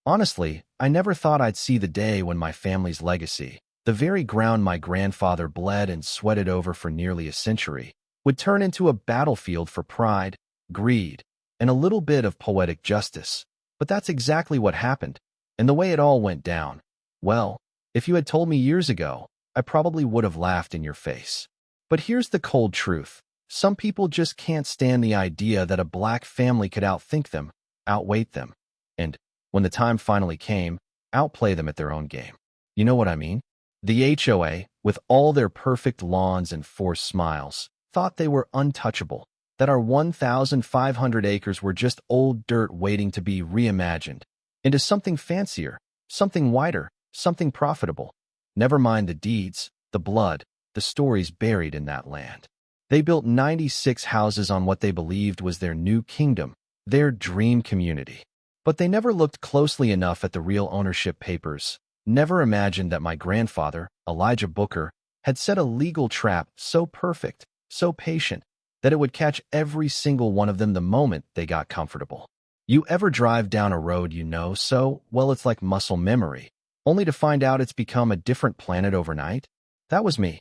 Honestly, I never thought I'd see the day when my family's legacy, the very ground my grandfather bled and sweated over for nearly a century, would turn into a battlefield for pride, greed, and a little bit of poetic justice. But that's exactly what happened, and the way it all went down. Well, if you had told me years ago, I probably would have laughed in your face. But here's the cold truth. Some people just can't stand the idea that a black family could outthink them, outweight them, and, when the time finally came, outplay them at their own game. You know what I mean? The HOA, with all their perfect lawns and forced smiles, thought they were untouchable, that our 1,500 acres were just old dirt waiting to be reimagined into something fancier, something wider, something profitable. Never mind the deeds, the blood, the stories buried in that land. They built 96 houses on what they believed was their new kingdom, their dream community. But they never looked closely enough at the real ownership papers, never imagined that my grandfather, Elijah Booker, had set a legal trap so perfect, so patient, that it would catch every single one of them the moment they got comfortable. You ever drive down a road you know so well it's like muscle memory, only to find out it's become a different planet overnight? That was me.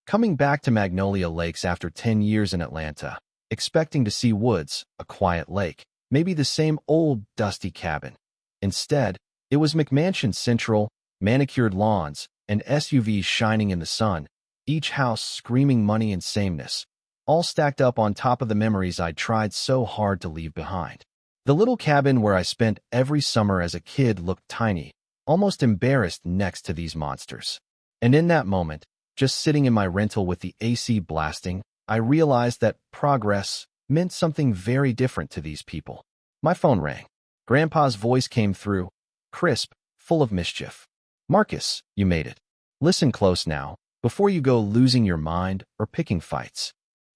Coming back to Magnolia Lakes after 10 years in Atlanta, expecting to see woods, a quiet lake, maybe the same old, dusty cabin. Instead, it was McMansion Central, manicured lawns, and SUVs shining in the sun, each house screaming money and sameness, all stacked up on top of the memories I'd tried so hard to leave behind. The little cabin where I spent every summer as a kid looked tiny, almost embarrassed next to these monsters. And in that moment, just sitting in my rental with the AC blasting, I realized that progress meant something very different to these people. My phone rang. Grandpa's voice came through, crisp, full of mischief. "Marcus, you made it. Listen close now, before you go losing your mind or picking fights."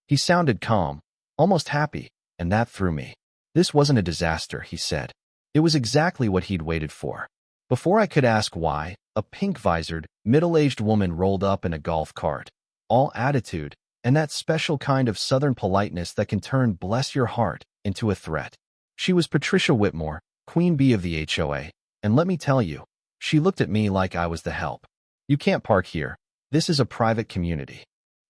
He sounded calm, almost happy, and that threw me. This wasn't a disaster, he said. It was exactly what he'd waited for. Before I could ask why, a pink-visored, middle-aged woman rolled up in a golf cart, all attitude, and that special kind of Southern politeness that can turn bless your heart into a threat. She was Patricia Whitmore, Queen Bee of the HOA, and let me tell you, she looked at me like I was the help. "You can't park here. This is a private community."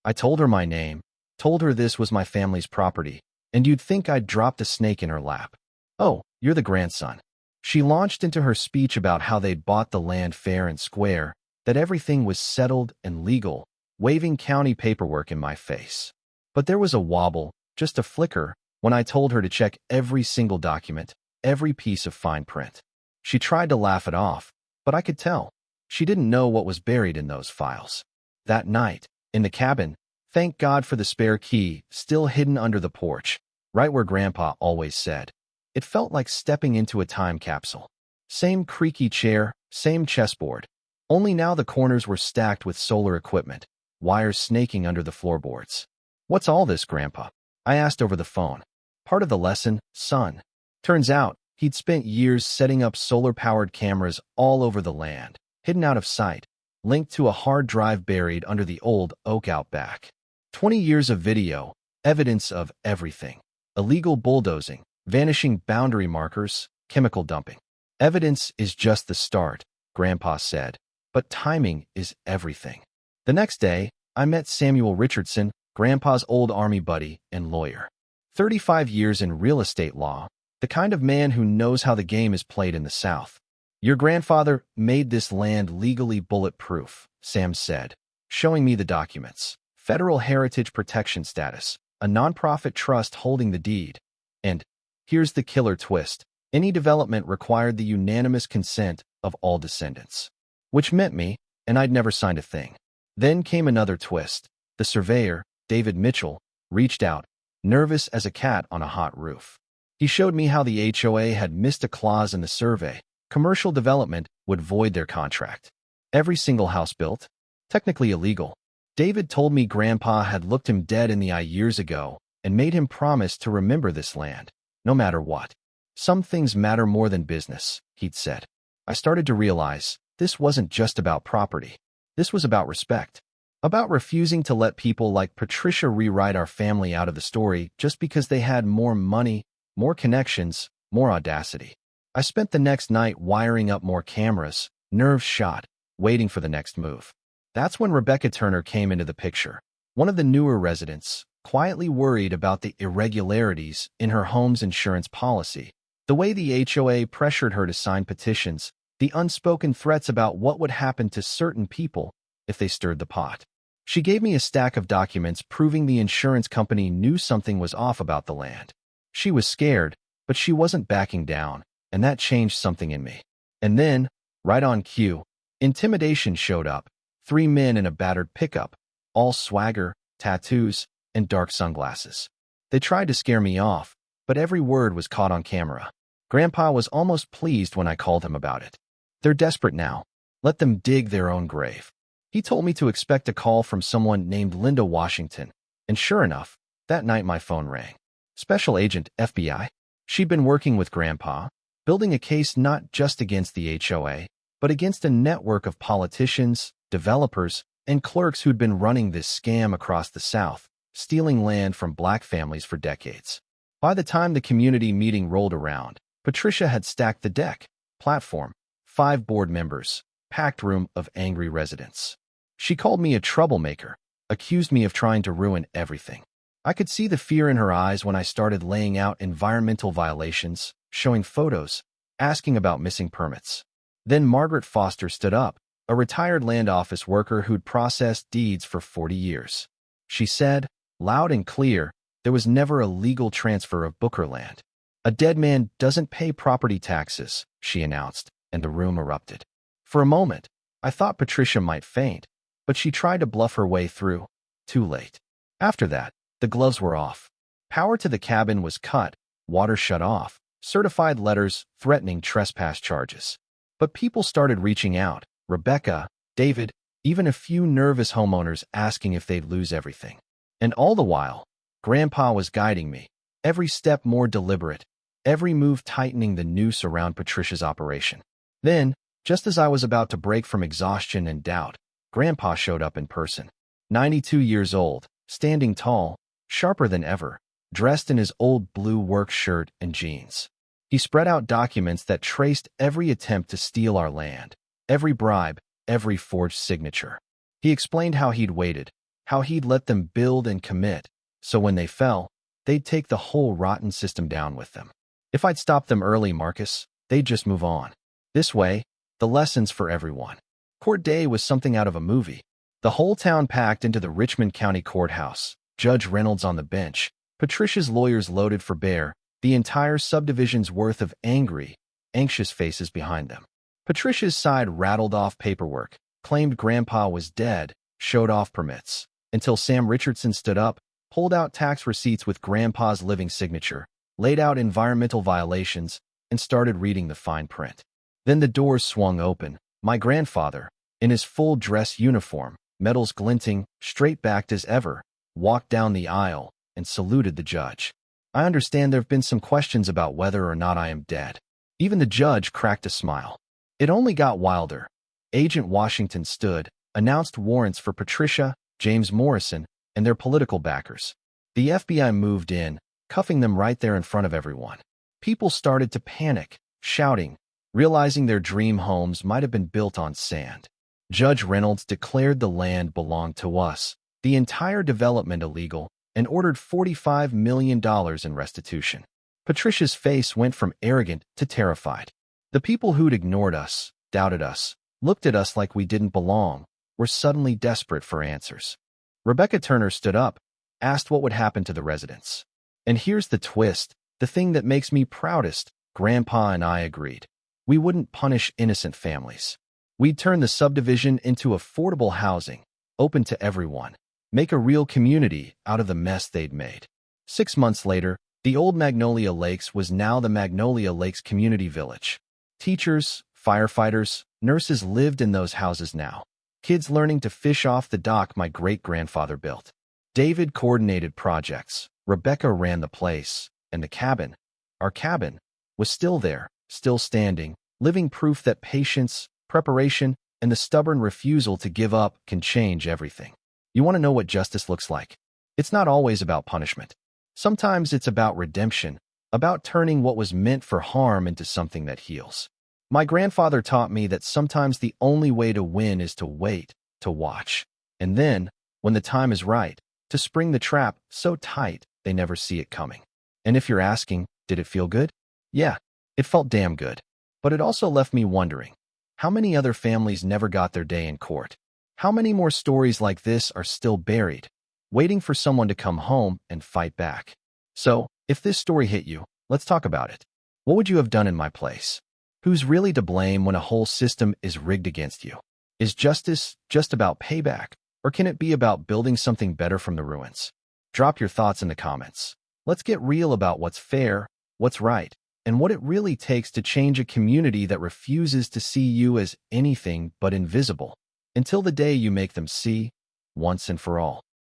I told her my name, told her this was my family's property, and you'd think I'd dropped a snake in her lap. "Oh, you're the grandson." She launched into her speech about how they'd bought the land fair and square, that everything was settled and legal, waving county paperwork in my face. But there was a wobble, just a flicker, when I told her to check every single document, every piece of fine print. She tried to laugh it off, but I could tell. She didn't know what was buried in those files. That night, in the cabin, thank God for the spare key, still hidden under the porch, right where Grandpa always said. It felt like stepping into a time capsule. Same creaky chair, same chessboard. Only now the corners were stacked with solar equipment, wires snaking under the floorboards. "What's all this, Grandpa?" I asked over the phone. "Part of the lesson, son." Turns out, he'd spent years setting up solar-powered cameras all over the land, hidden out of sight, linked to a hard drive buried under the old oak out back. 20 years of video, evidence of everything. Illegal bulldozing, vanishing boundary markers, chemical dumping. "Evidence is just the start," Grandpa said, "but timing is everything." The next day, I met Samuel Richardson, Grandpa's old Army buddy and lawyer. 35 years in real estate law, the kind of man who knows how the game is played in the South. "Your grandfather made this land legally bulletproof," Sam said, showing me the documents. Federal Heritage Protection Status, a nonprofit trust holding the deed. And here's the killer twist. Any development required the unanimous consent of all descendants. Which meant me, and I'd never signed a thing. Then came another twist. The surveyor, David Mitchell, reached out, nervous as a cat on a hot roof. He showed me how the HOA had missed a clause in the survey. Commercial development would void their contract. Every single house built, technically illegal. David told me Grandpa had looked him dead in the eye years ago and made him promise to remember this land, no matter what. "Some things matter more than business," he'd said. I started to realize this wasn't just about property. This was about respect. About refusing to let people like Patricia rewrite our family out of the story just because they had more money, more connections, more audacity. I spent the next night wiring up more cameras, nerves shot, waiting for the next move. That's when Rebecca Turner came into the picture, one of the newer residents, quietly worried about the irregularities in her home's insurance policy, the way the HOA pressured her to sign petitions, the unspoken threats about what would happen to certain people if they stirred the pot. She gave me a stack of documents proving the insurance company knew something was off about the land. She was scared, but she wasn't backing down, and that changed something in me. And then, right on cue, intimidation showed up. 3 men in a battered pickup, all swagger, tattoos, and dark sunglasses. They tried to scare me off, but every word was caught on camera. Grandpa was almost pleased when I called him about it. They're desperate now. Let them dig their own grave. He told me to expect a call from someone named Linda Washington, and sure enough, that night my phone rang. Special Agent, FBI. She'd been working with Grandpa, building a case not just against the HOA, but against a network of politicians, developers, and clerks who'd been running this scam across the South, stealing land from black families for decades. By the time the community meeting rolled around, Patricia had stacked the deck, platform, 5 board members, packed room of angry residents. She called me a troublemaker, accused me of trying to ruin everything. I could see the fear in her eyes when I started laying out environmental violations, showing photos, asking about missing permits. Then Margaret Foster stood up, a retired land office worker who'd processed deeds for 40 years. She said, loud and clear, there was never a legal transfer of Booker land. A dead man doesn't pay property taxes, she announced, and the room erupted. For a moment, I thought Patricia might faint, but she tried to bluff her way through. Too late. After that, the gloves were off. Power to the cabin was cut, water shut off, certified letters threatening trespass charges. But people started reaching out, Rebecca, David, even a few nervous homeowners asking if they'd lose everything. And all the while, Grandpa was guiding me, every step more deliberate, every move tightening the noose around Patricia's operation. Then, just as I was about to break from exhaustion and doubt, Grandpa showed up in person. 92 years old, standing tall, sharper than ever, dressed in his old blue work shirt and jeans. He spread out documents that traced every attempt to steal our land, every bribe, every forged signature. He explained how he'd waited, how he'd let them build and commit, so when they fell, they'd take the whole rotten system down with them. If I'd stopped them early, Marcus, they'd just move on. This way, the lessons for everyone. Court day was something out of a movie. The whole town packed into the Richmond County Courthouse, Judge Reynolds on the bench, Patricia's lawyers loaded for bear, the entire subdivision's worth of angry, anxious faces behind them. Patricia's side rattled off paperwork, claimed Grandpa was dead, showed off permits, until Sam Richardson stood up, pulled out tax receipts with Grandpa's living signature, laid out environmental violations, and started reading the fine print. Then the doors swung open. My grandfather, in his full dress uniform, medals glinting, straight-backed as ever, walked down the aisle and saluted the judge. I understand there have been some questions about whether or not I am dead. Even the judge cracked a smile. It only got wilder. Agent Washington stood, announced warrants for Patricia, James Morrison, and their political backers. The FBI moved in, cuffing them right there in front of everyone. People started to panic, shouting, realizing their dream homes might have been built on sand. Judge Reynolds declared the land belonged to us, the entire development illegal, and ordered $45 million in restitution. Patricia's face went from arrogant to terrified. The people who'd ignored us, doubted us, looked at us like we didn't belong, were suddenly desperate for answers. Rebecca Turner stood up, asked what would happen to the residents. And here's the twist, the thing that makes me proudest, Grandpa and I agreed. We wouldn't punish innocent families. We'd turn the subdivision into affordable housing, open to everyone, make a real community out of the mess they'd made. 6 months later, the old Magnolia Lakes was now the Magnolia Lakes Community Village. Teachers, firefighters, nurses lived in those houses now. Kids learning to fish off the dock my great-grandfather built. David coordinated projects. Rebecca ran the place, and the cabin, our cabin, was still there, still standing, living proof that patience, preparation, and the stubborn refusal to give up can change everything. You want to know what justice looks like? It's not always about punishment. Sometimes it's about redemption, about turning what was meant for harm into something that heals. My grandfather taught me that sometimes the only way to win is to wait, to watch, and then, when the time is right, to spring the trap so tight they never see it coming. And if you're asking, did it feel good? Yeah, it felt damn good. But it also left me wondering, how many other families never got their day in court? How many more stories like this are still buried, waiting for someone to come home and fight back? So, if this story hit you, let's talk about it. What would you have done in my place? Who's really to blame when a whole system is rigged against you? Is justice just about payback, or can it be about building something better from the ruins? Drop your thoughts in the comments. Let's get real about what's fair, what's right, and what it really takes to change a community that refuses to see you as anything but invisible, until the day you make them see, once and for all.